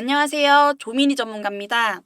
안녕하세요. 조민희 전문가입니다.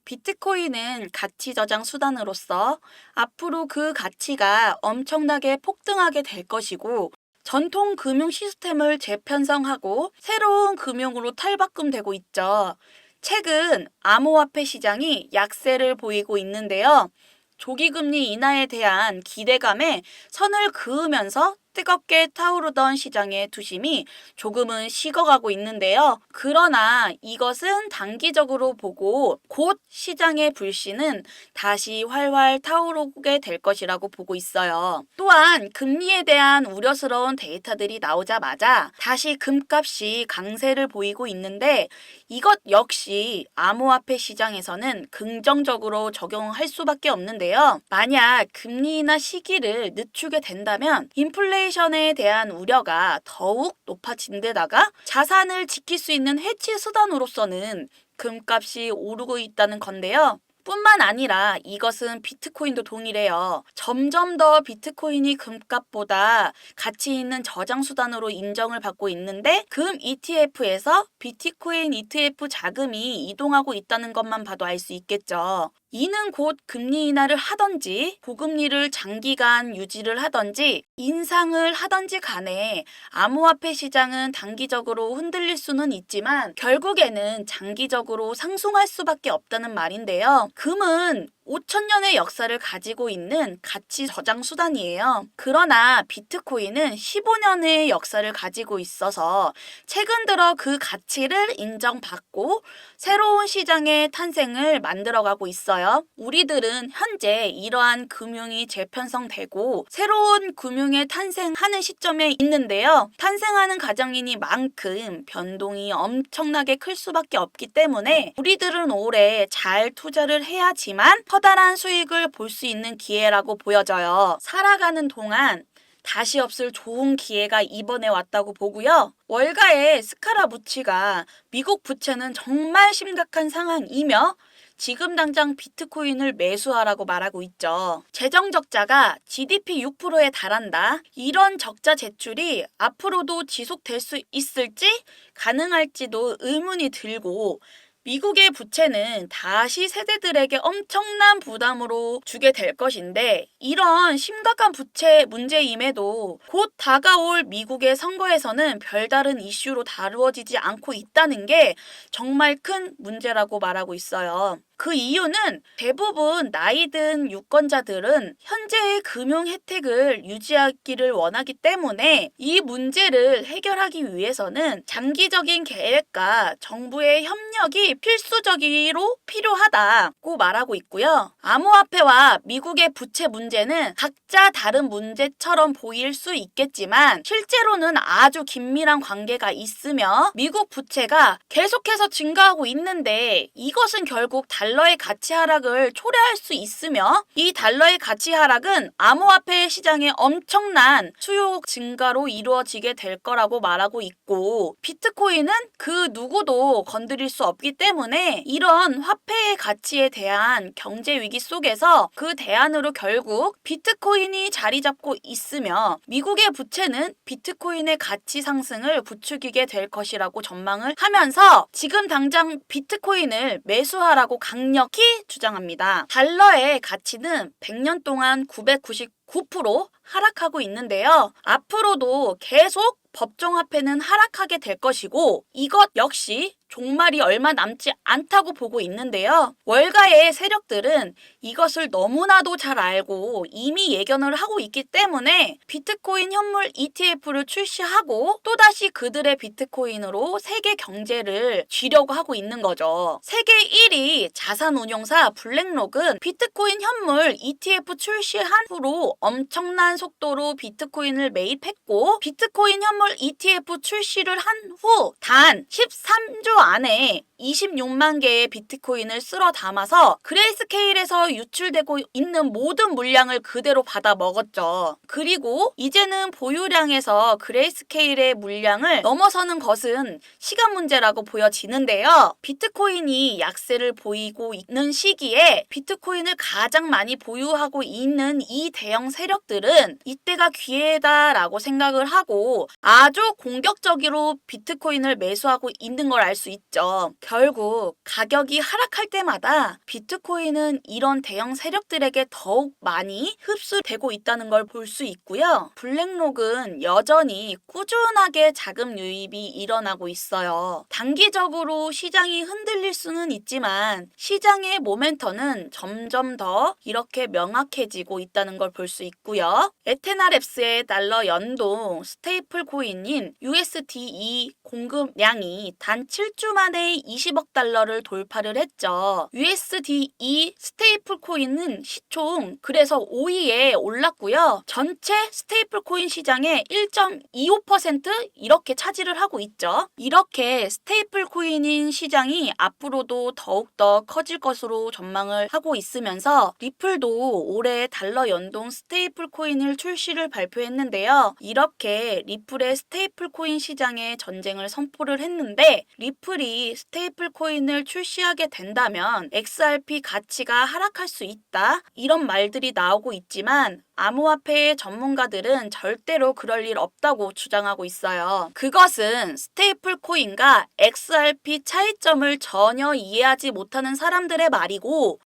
비트코인은 가치 저장 수단으로서 앞으로 그 가치가 엄청나게 폭등하게 될 것이고, 전통 금융 시스템을 재편성하고 새로운 금융으로 탈바꿈되고 있죠. 최근 암호화폐 시장이 약세를 보이고 있는데요. 조기 금리 인하에 대한 기대감에 선을 그으면서 뜨겁게 타오르던 시장의 투심이 조금은 식어가고 있는데요. 그러나 이것은 단기적으로 보고 곧 시장의 불씨는 다시 활활 타오르게 될 것이라고 보고 있어요. 또한 금리에 대한 우려스러운 데이터들이 나오자마자 다시 금값이 강세를 보이고 있는데, 이것 역시 암호화폐 시장에서는 긍정적으로 적용할 수밖에 없는데요. 만약 금리 인하 시기를 늦추게 된다면 인플레이션에 대한 우려가 더욱 높아진 데다가 자산을 지킬 수 있는 해치 수단으로서는 금값이 오르고 있다는 건데요. 뿐만 아니라 이것은 비트코인도 동일해요. 점점 더 비트코인이 금값보다 가치 있는 저장 수단으로 인정을 받고 있는데, 금 ETF에서 비트코인 ETF 자금이 이동하고 있다는 것만 봐도 알 수 있겠죠. 이는 곧 금리 인하를 하던지 고금리를 장기간 유지를 하던지 인상을 하던지 간에 암호화폐 시장은 단기적으로 흔들릴 수는 있지만 결국에는 장기적으로 상승할 수밖에 없다는 말인데요. 금은 5천년의 역사를 가지고 있는 가치 저장 수단이에요. 그러나 비트코인은 15년의 역사를 가지고 있어서 최근 들어 그 가치를 인정받고 새로운 시장의 탄생을 만들어가고 있어요. 우리들은 현재 이러한 금융이 재편성되고 새로운 금융의 탄생하는 시점에 있는데요. 탄생하는 과정이니만큼 변동이 엄청나게 클 수밖에 없기 때문에 우리들은 올해 잘 투자를 해야지만 커다란 수익을 볼 수 있는 기회라고 보여져요. 살아가는 동안 다시 없을 좋은 기회가 이번에 왔다고 보고요. 월가의 스카라무치가 미국 부채는 정말 심각한 상황이며 지금 당장 비트코인을 매수하라고 말하고 있죠. 재정 적자가 GDP 6%에 달한다. 이런 적자 제출이 앞으로도 지속될 수 있을지 가능할지도 의문이 들고, 미국의 부채는 다시 세대들에게 엄청난 부담으로 주게 될 것인데, 이런 심각한 부채 문제임에도 곧 다가올 미국의 선거에서는 별다른 이슈로 다루어지지 않고 있다는 게 정말 큰 문제라고 말하고 있어요. 그 이유는 대부분 나이 든 유권자들은 현재의 금융 혜택을 유지하기를 원하기 때문에 이 문제를 해결하기 위해서는 장기적인 계획과 정부의 협력이 필수적으로 필요하다고 말하고 있고요. 암호화폐와 미국의 부채 문제는 각자 다른 문제처럼 보일 수 있겠지만 실제로는 아주 긴밀한 관계가 있으며 미국 부채가 계속해서 증가하고 있는데, 이것은 결국 달러의 가치 하락을 초래할 수 있으며 이 달러의 가치 하락은 암호화폐 시장의 엄청난 수요 증가로 이루어지게 될 거라고 말하고 있고, 비트코인은 그 누구도 건드릴 수 없기 때문에 이런 화폐의 가치에 대한 경제 위기 속에서 그 대안으로 결국 비트코인이 자리 잡고 있으며 미국의 부채는 비트코인의 가치 상승을 부추기게 될 것이라고 전망을 하면서 지금 당장 비트코인을 매수하라고 강력히 주장합니다. 달러의 가치는 100년 동안 999% 하락하고 있는데요. 앞으로도 계속 법정화폐는 하락하게 될 것이고, 이것 역시 종말이 얼마 남지 않다고 보고 있는데요. 월가의 세력들은 이것을 너무나도 잘 알고 이미 예견을 하고 있기 때문에 비트코인 현물 ETF를 출시하고 또다시 그들의 비트코인으로 세계 경제를 쥐려고 하고 있는 거죠. 세계 1위 자산운용사 블랙록은 비트코인 현물 ETF 출시한 후로 엄청난 속도로 비트코인을 매입했고, 비트코인 현물 ETF 출시를 한 후 단 13조 안에 26만 개의 비트코인을 쓸어 담아서 그레이스케일에서 유출되고 있는 모든 물량을 그대로 받아 먹었죠. 그리고 이제는 보유량에서 그레이스케일의 물량을 넘어서는 것은 시간 문제라고 보여지는데요. 비트코인이 약세를 보이고 있는 시기에 비트코인을 가장 많이 보유하고 있는 이 대형 세력들은 이때가 기회다라고 생각을 하고 아주 공격적으로 비트코인을 매수하고 있는 걸 알 수 있죠. 결국 가격이 하락할 때마다 비트코인은 이런 대형 세력들에게 더욱 많이 흡수되고 있다는 걸 볼 수 있고요. 블랙록은 여전히 꾸준하게 자금 유입이 일어나고 있어요. 단기적으로 시장이 흔들릴 수는 있지만 시장의 모멘텀은 점점 더 이렇게 명확해지고 있다는 걸 볼 수 있고요. 에테나랩스의 달러 연동 스테이플 코인인 USDE 공급량이 단 7주 만에 20억 달러를 돌파를 했죠. USDE 스테이플 코인은 시총 그래서 5위에 올랐고요. 전체 스테이플 코인 시장의 1.25% 이렇게 차지를 하고 있죠. 이렇게 스테이플 코인인 시장이 앞으로도 더욱더 커질 것으로 전망을 하고 있으면서 리플도 올해 달러 연동 스테이플 코인을 출시를 발표했는데요. 이렇게 리플의 스테이플 코인 시장에 전쟁을 선포를 했는데 리플이 스테이플 코인을 출시하게 된다면 XRP 가치가 하락할 수 있다. 이런 말들이 나오고 있지만 암호화폐의 전문가들은 절대로 그럴 일 없다고 주장하고 있어요. 그것은 스테이플 코인과 XRP 차이점을 전혀 이해하지 못하는 사람들의 말이고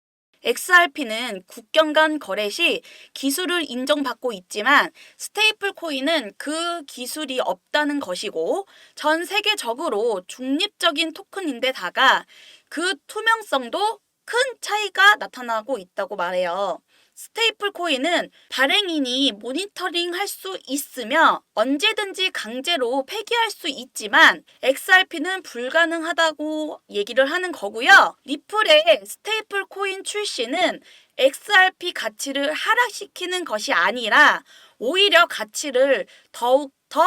XRP는 국경 간 거래 시 기술을 인정받고 있지만 스테이플 코인은 그 기술이 없다는 것이고 전 세계적으로 중립적인 토큰인데다가 그 투명성도 큰 차이가 나타나고 있다고 말해요. 스테이플 코인은 발행인이 모니터링 할 수 있으며 언제든지 강제로 폐기할 수 있지만 XRP는 불가능하다고 얘기를 하는 거고요. 리플의 스테이플 코인 출시는 XRP 가치를 하락시키는 것이 아니라 오히려 가치를 더욱 더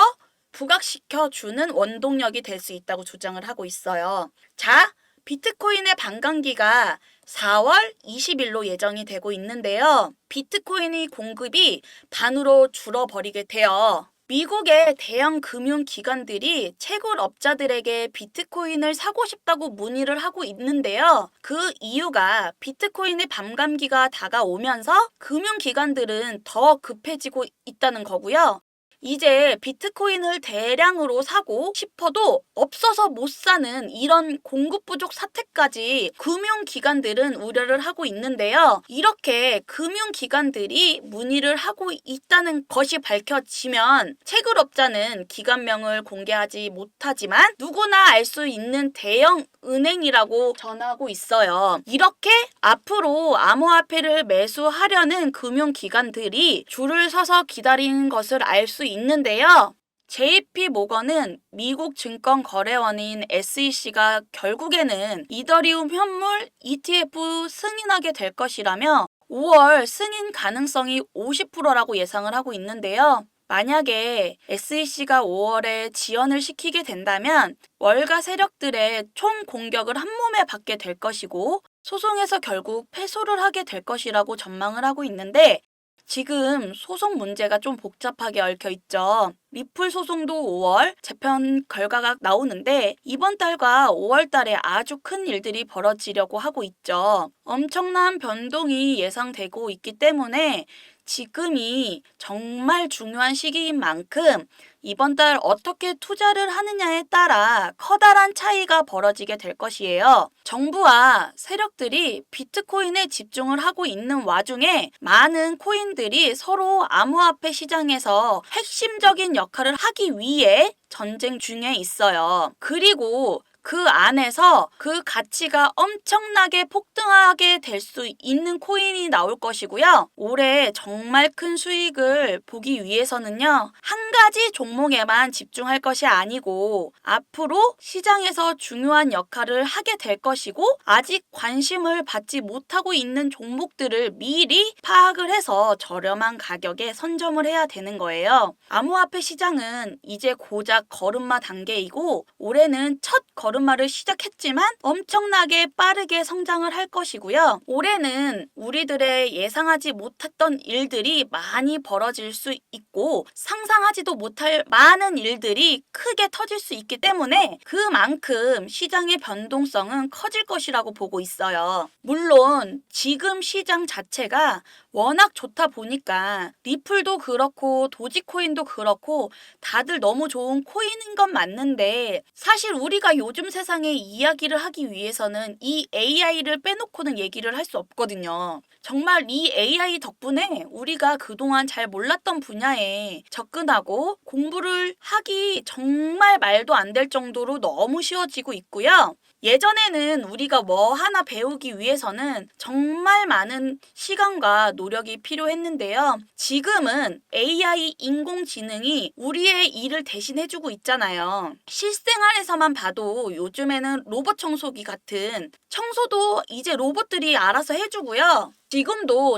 부각시켜주는 원동력이 될 수 있다고 주장을 하고 있어요. 자, 비트코인의 반감기가 4월 20일로 예정이 되고 있는데요. 비트코인의 공급이 반으로 줄어버리게 되어 미국의 대형 금융기관들이 채굴업자들에게 비트코인을 사고 싶다고 문의를 하고 있는데요. 그 이유가 비트코인의 반감기가 다가오면서 금융기관들은 더 급해지고 있다는 거고요. 이제 비트코인을 대량으로 사고 싶어도 없어서 못 사는 이런 공급 부족 사태까지 금융기관들은 우려를 하고 있는데요. 이렇게 금융기관들이 문의를 하고 있다는 것이 밝혀지면 채굴업자는 기관명을 공개하지 못하지만 누구나 알 수 있는 대형 은행이라고 전하고 있어요. 이렇게 앞으로 암호화폐를 매수하려는 금융기관들이 줄을 서서 기다리는 것을 알 수 있는데요. JP 모건은 미국 증권거래원인 SEC가 결국에는 이더리움 현물 ETF 승인하게 될 것이라며 5월 승인 가능성이 50%라고 예상을 하고 있는데요. 만약에 SEC가 5월에 지연을 시키게 된다면 월가 세력들의 총 공격을 한 몸에 받게 될 것이고 소송에서 결국 패소를 하게 될 것이라고 전망을 하고 있는데 지금 소송 문제가 좀 복잡하게 얽혀 있죠. 리플 소송도 5월 재판 결과가 나오는데 이번 달과 5월 달에 아주 큰 일들이 벌어지려고 하고 있죠. 엄청난 변동이 예상되고 있기 때문에 지금이 정말 중요한 시기인 만큼 이번 달 어떻게 투자를 하느냐에 따라 커다란 차이가 벌어지게 될 것이에요. 정부와 세력들이 비트코인에 집중을 하고 있는 와중에 많은 코인들이 서로 암호화폐 시장에서 핵심적인 역할을 하기 위해 전쟁 중에 있어요. 그리고 그 안에서 그 가치가 엄청나게 폭등하게 될 수 있는 코인이 나올 것이고요. 올해 정말 큰 수익을 보기 위해서는요. 한 가지 종목에만 집중할 것이 아니고 앞으로 시장에서 중요한 역할을 하게 될 것이고 아직 관심을 받지 못하고 있는 종목들을 미리 파악을 해서 저렴한 가격에 선점을 해야 되는 거예요. 암호화폐 시장은 이제 고작 걸음마 단계이고 올해는 첫 걸음마를 시작했지만 엄청나게 빠르게 성장을 할 것이고요. 올해는 우리들의 예상하지 못했던 일들이 많이 벌어질 수 있고 상상하지도 못할 많은 일들이 크게 터질 수 있기 때문에 그만큼 시장의 변동성은 커질 것이라고 보고 있어요. 물론 지금 시장 자체가 워낙 좋다 보니까 리플도 그렇고 도지코인도 그렇고 다들 너무 좋은 코인인 건 맞는데 사실 우리가 요즘 세상에 이야기를 하기 위해서는 이 AI를 빼놓고는 얘기를 할 수 없거든요. 정말 이 AI 덕분에 우리가 그동안 잘 몰랐던 분야에 접근하고 공부를 하기 정말 말도 안 될 정도로 너무 쉬워지고 있고요. 예전에는 우리가 뭐 하나 배우기 위해서는 정말 많은 시간과 노력이 필요했는데요. 지금은 AI 인공지능이 우리의 일을 대신해주고 있잖아요. 실생활에서만 봐도 요즘에는 로봇 청소기 같은 청소도 이제 로봇들이 알아서 해주고요.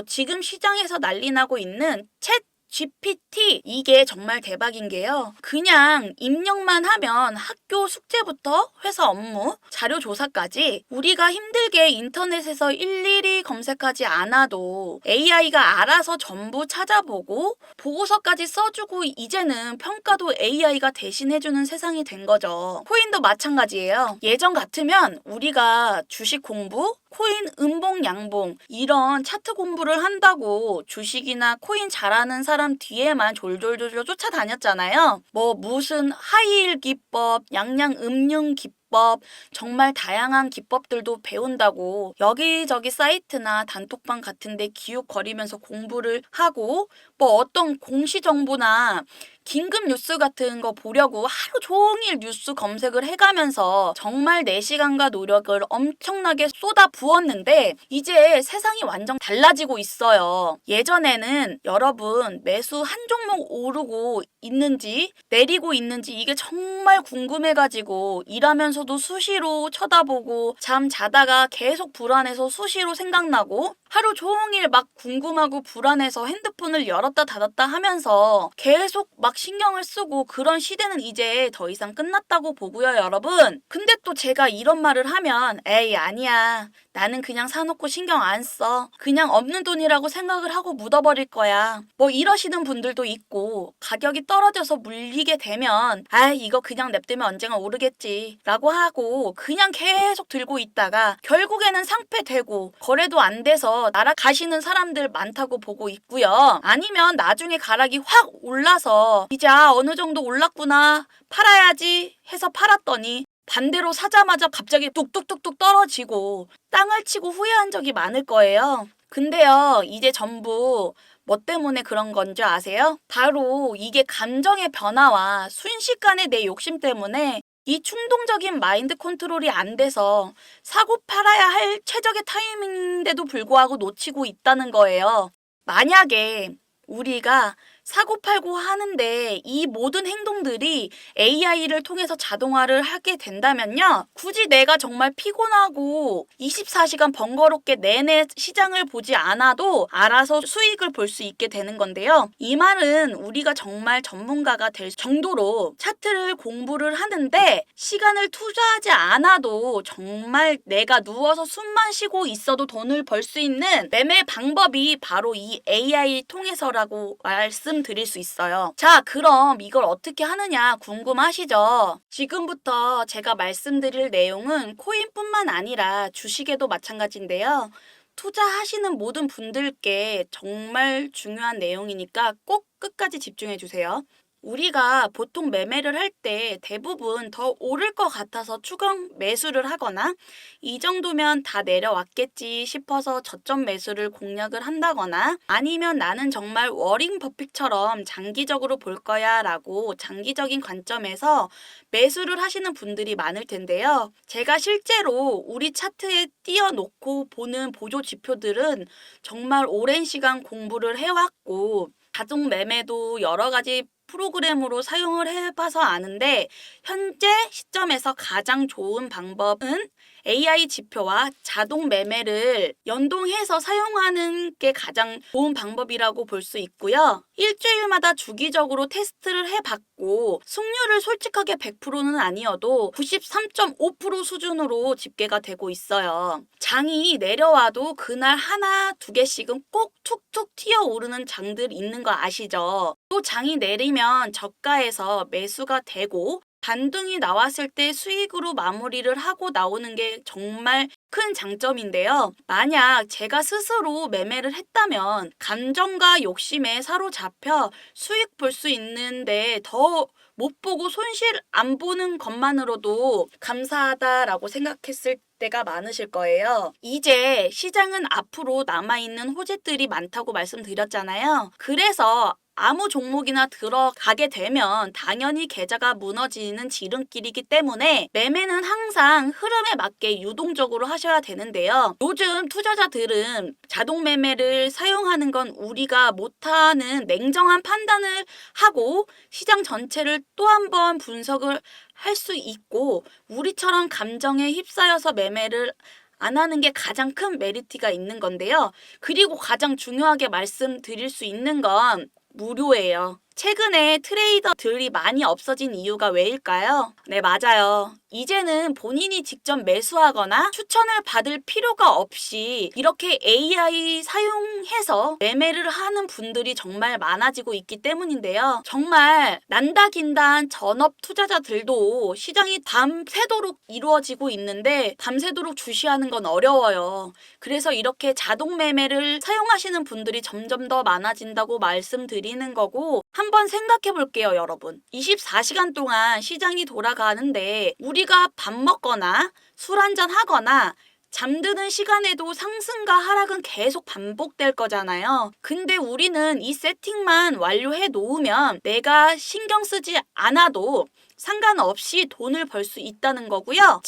지금 시장에서 난리 나고 있는 챗 GPT 이게 정말 대박인 게요. 그냥 입력만 하면 학교 숙제부터 회사 업무, 자료 조사까지 우리가 힘들게 인터넷에서 일일이 검색하지 않아도 AI가 알아서 전부 찾아보고 보고서까지 써주고 이제는 평가도 AI가 대신해주는 세상이 된 거죠. 코인도 마찬가지예요. 예전 같으면 우리가 주식 공부, 코인 음봉 양봉 이런 차트 공부를 한다고 주식이나 코인 잘하는 사람 뒤에만 졸졸졸 쫓아다녔잖아요. 뭐 무슨 하이힐 기법, 양양 음융 기법 정말 다양한 기법들도 배운다고 여기저기 사이트나 단톡방 같은 데 기웃거리면서 공부를 하고 뭐 어떤 공시 정보나 긴급 뉴스 같은 거 보려고 하루 종일 뉴스 검색을 해가면서 정말 내 시간과 노력을 엄청나게 쏟아 부었는데 이제 세상이 완전 달라지고 있어요. 예전에는 여러분 매수 한 종목 오르고 있는지 내리고 있는지 이게 정말 궁금해가지고 일하면서도 수시로 쳐다보고 잠 자다가 계속 불안해서 수시로 생각나고 하루 종일 막 궁금하고 불안해서 핸드폰을 열었다 닫았다 하면서 계속 막 신경을 쓰고 그런 시대는 이제 더 이상 끝났다고 보고요, 여러분. 근데 또 제가 이런 말을 하면 에이 아니야. 나는 그냥 사놓고 신경 안 써. 그냥 없는 돈이라고 생각을 하고 묻어버릴 거야. 뭐 이러시는 분들도 있고 가격이 떨어져서 물리게 되면 아 이거 그냥 냅두면 언젠가 오르겠지 라고 하고 그냥 계속 들고 있다가 결국에는 상폐되고 거래도 안 돼서 날아가시는 사람들 많다고 보고 있고요. 아니면 나중에 가락이 확 올라서 이제 어느 정도 올랐구나 팔아야지 해서 팔았더니 반대로 사자마자 갑자기 뚝뚝뚝뚝 떨어지고 땅을 치고 후회한 적이 많을 거예요. 근데요, 이제 전부 뭐 때문에 그런 건지 아세요? 바로 이게 감정의 변화와 순식간의 내 욕심 때문에 이 충동적인 마인드 컨트롤이 안 돼서 사고 팔아야 할 최적의 타이밍인데도 불구하고 놓치고 있다는 거예요. 만약에 우리가 사고 팔고 하는데 이 모든 행동들이 AI를 통해서 자동화를 하게 된다면요. 굳이 내가 정말 피곤하고 24시간 번거롭게 내내 시장을 보지 않아도 알아서 수익을 볼 수 있게 되는 건데요. 이 말은 우리가 정말 전문가가 될 정도로 차트를 공부를 하는데 시간을 투자하지 않아도 정말 내가 누워서 숨만 쉬고 있어도 돈을 벌 수 있는 매매 방법이 바로 이 AI 통해서라고 말씀드릴 수 있어요. 자, 그럼 이걸 어떻게 하느냐 궁금하시죠? 지금부터 제가 말씀드릴 내용은 코인뿐만 아니라 주식에도 마찬가지인데요. 투자하시는 모든 분들께 정말 중요한 내용이니까 꼭 끝까지 집중해 주세요. 우리가 보통 매매를 할 때 대부분 더 오를 것 같아서 추격 매수를 하거나 이 정도면 다 내려왔겠지 싶어서 저점 매수를 공략을 한다거나 아니면 나는 정말 워링 버핏처럼 장기적으로 볼 거야 라고 장기적인 관점에서 매수를 하시는 분들이 많을 텐데요. 제가 실제로 우리 차트에 띄워놓고 보는 보조 지표들은 정말 오랜 시간 공부를 해왔고 자동 매매도 여러 가지 프로그램으로 사용을 해봐서 아는데 현재 시점에서 가장 좋은 방법은 AI 지표와 자동 매매를 연동해서 사용하는 게 가장 좋은 방법이라고 볼 수 있고요. 일주일마다 주기적으로 테스트를 해봤고 승률을 솔직하게 100%는 아니어도 93.5% 수준으로 집계가 되고 있어요. 장이 내려와도 그날 하나, 두 개씩은 꼭 툭툭 튀어오르는 장들 있는 거 아시죠? 또 장이 내리면 저가에서 매수가 되고 반등이 나왔을 때 수익으로 마무리를 하고 나오는 게 정말 큰 장점인데요. 만약 제가 스스로 매매를 했다면 감정과 욕심에 사로잡혀 수익 볼 수 있는데 더 못 보고 손실 안 보는 것만으로도 감사하다라고 생각했을 때가 많으실 거예요. 이제 시장은 앞으로 남아있는 호재들이 많다고 말씀드렸잖아요. 그래서 아무 종목이나 들어가게 되면 당연히 계좌가 무너지는 지름길이기 때문에 매매는 항상 흐름에 맞게 유동적으로 하셔야 되는데요. 요즘 투자자들은 자동 매매를 사용하는 건 우리가 못하는 냉정한 판단을 하고 시장 전체를 또 한 번 분석을 할 수 있고 우리처럼 감정에 휩싸여서 매매를 안 하는 게 가장 큰 메리트가 있는 건데요. 그리고 가장 중요하게 말씀드릴 수 있는 건 무료예요. 최근에 트레이더들이 많이 없어진 이유가 왜일까요? 네, 맞아요. 이제는 본인이 직접 매수하거나 추천을 받을 필요가 없이 이렇게 AI 사용해서 매매를 하는 분들이 정말 많아지고 있기 때문인데요. 정말 난다긴다한 전업 투자자들도 시장이 밤새도록 이루어지고 있는데 밤새도록 주시하는 건 어려워요. 그래서 이렇게 자동 매매를 사용하시는 분들이 점점 더 많아진다고 말씀드리는 거고 한번 생각해 볼게요, 여러분. 24시간 동안 시장이 돌아가는데 우리가 밥 먹거나 술 한잔 하거나 잠드는 시간에도 상승과 하락은 계속 반복될 거잖아요. 근데 우리는 이 세팅만 완료해 놓으면 내가 신경 쓰지 않아도 상관없이 돈을 벌 수 있다는 거고요.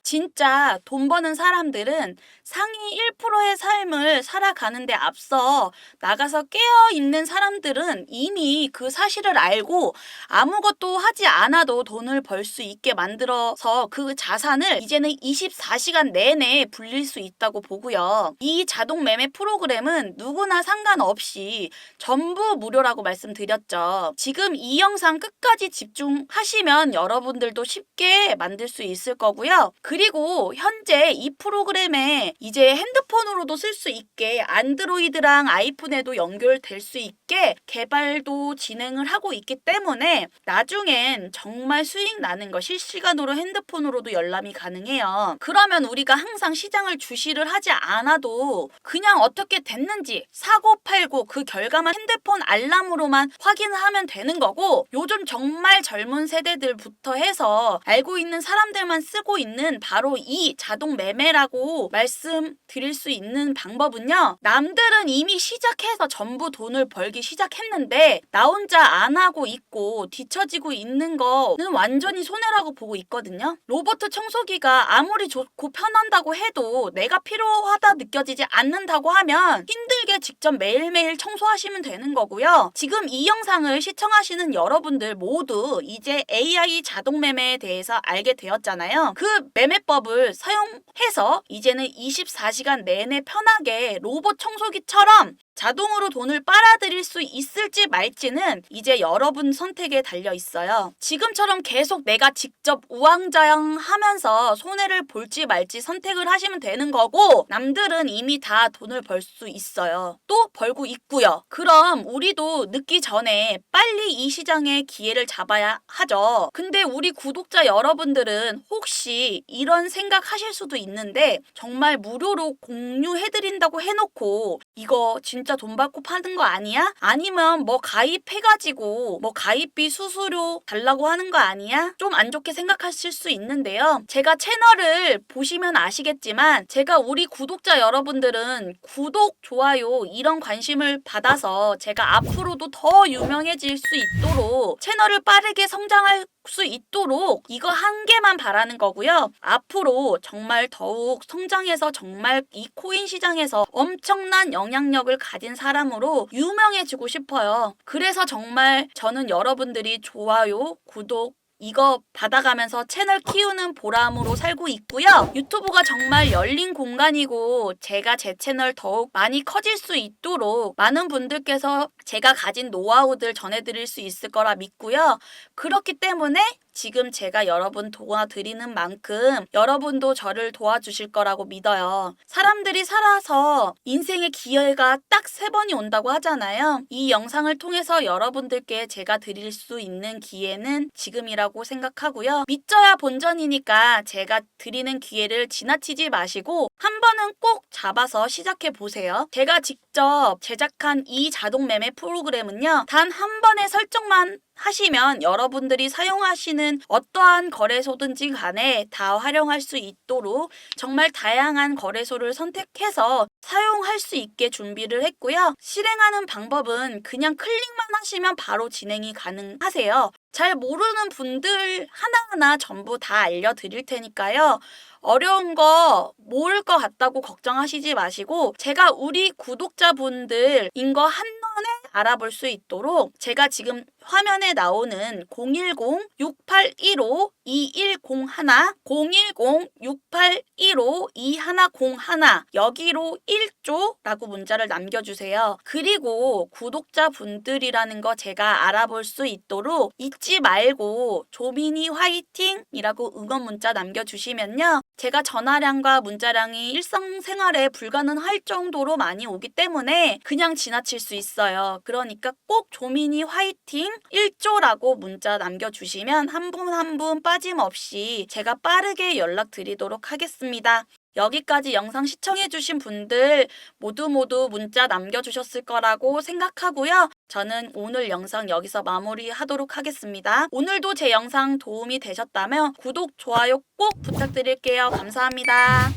진짜 돈 버는 사람들은 상위 1%의 삶을 살아가는데 앞서 나가서 깨어있는 사람들은 이미 그 사실을 알고 아무것도 하지 않아도 돈을 벌 수 있게 만들어서 그 자산을 이제는 24시간 내내 불릴 수 있다고 보고요. 이 자동 매매 프로그램은 누구나 상관없이 전부 무료라고 말씀드렸죠. 지금 이 영상 끝까지 집중하시면 여러분들도 쉽게 만들 수 있을 거고요. 그리고 현재 이 프로그램에 이제 핸드폰으로도 쓸 수 있게 안드로이드랑 아이폰에도 연결될 수 있게 개발도 진행을 하고 있기 때문에 나중엔 정말 수익 나는 거 실시간으로 핸드폰으로도 열람이 가능해요. 그러면 우리가 항상 시장을 주시를 하지 않아도 그냥 어떻게 됐는지 사고 팔고 그 결과만 핸드폰 알람으로만 확인을 하면 되는 거고 요즘 정말 젊은 세대들부터 해서 알고 있는 사람들만 쓰고 있는 바로 이 자동 매매라고 말씀드릴 수 있는 방법은요. 남들은 이미 시작해서 전부 돈을 벌기 시작했는데 나 혼자 안 하고 있고 뒤처지고 있는 거는 완전히 손해라고 보고 있거든요. 로봇 청소기가 아무리 좋고 편한다고 해도 내가 필요하다 느껴지지 않는다고 하면 힘들게 직접 매일매일 청소하시면 되는 거고요. 지금 이 영상을 시청하시는 여러분들 모두 이제 AI 자동 매매에 대해서 알게 되었잖아요. 그 매매법을 사용해서 이제는 24시간 내내 편하게 로봇 청소기처럼 자동으로 돈을 빨아들일 수 있을지 말지는 이제 여러분 선택에 달려 있어요. 지금처럼 계속 내가 직접 우왕좌왕하면서 손해를 볼지 말지 선택을 하시면 되는 거고 남들은 이미 다 돈을 벌 수 있어요. 또 벌고 있고요. 그럼 우리도 늦기 전에 빨리 이 시장의 기회를 잡아야 하죠. 근데 우리 구독자 여러분들은 혹시 이런 생각하실 수도 있는데 정말 무료로 공유해드린다고 해놓고 이거 진짜 돈 받고 파는 거 아니야? 아니면 뭐 가입해가지고 뭐 가입비 수수료 달라고 하는 거 아니야? 좀 안 좋게 생각하실 수 있는데요. 제가 채널을 보시면 아시겠지만 제가 우리 구독자 여러분들은 구독, 좋아요 이런 관심을 받아서 제가 앞으로도 더 유명해질 수 있도록 채널을 빠르게 성장할 수 있도록 이거 한 개만 바라는 거고요. 앞으로 정말 더욱 성장해서 정말 이 코인 시장에서 엄청난 영향력을 가진 사람으로 유명해지고 싶어요. 그래서 정말 저는 여러분들이 좋아요, 구독 이거 받아가면서 채널 키우는 보람으로 살고 있고요. 유튜브가 정말 열린 공간이고 제가 제 채널 더욱 많이 커질 수 있도록 많은 분들께서 제가 가진 노하우들 전해드릴 수 있을 거라 믿고요. 그렇기 때문에 지금 제가 여러분 도와드리는 만큼 여러분도 저를 도와주실 거라고 믿어요. 사람들이 살아서 인생의 기회가 딱 3번이 온다고 하잖아요. 이 영상을 통해서 여러분들께 제가 드릴 수 있는 기회는 지금이라고 생각하고요. 믿져야 본전이니까 제가 드리는 기회를 지나치지 마시고 한 번은 꼭 잡아서 시작해 보세요. 제가 직접 제작한 이 자동 매매 프로그램은요. 단 한 번의 설정만 하시면 여러분들이 사용하시는 어떠한 거래소든지 간에 다 활용할 수 있도록 정말 다양한 거래소를 선택해서 사용할 수 있게 준비를 했고요. 실행하는 방법은 그냥 클릭만 하시면 바로 진행이 가능하세요. 잘 모르는 분들 하나하나 전부 다 알려드릴 테니까요. 어려운 거 모를 것 같다고 걱정하시지 마시고 제가 우리 구독자분들인 거 한눈에 알아볼 수 있도록 제가 지금 화면에 나오는 010-6815-2101, 010-6815-2101 여기로 1조라고 문자를 남겨주세요. 그리고 구독자분들이라는 거 제가 알아볼 수 있도록 잊지 말고 조민이 화이팅이라고 응원 문자 남겨주시면요. 제가 전화량과 문자량이 일상생활에 불가능할 정도로 많이 오기 때문에 그냥 지나칠 수 있어요. 그러니까 꼭 조민이 화이팅 1조라고 문자 남겨주시면 한 분 한 분 빠짐없이 제가 빠르게 연락드리도록 하겠습니다. 여기까지 영상 시청해주신 분들 모두 문자 남겨주셨을 거라고 생각하고요. 저는 오늘 영상 여기서 마무리하도록 하겠습니다. 오늘도 제 영상 도움이 되셨다면 구독, 좋아요 꼭 부탁드릴게요. 감사합니다.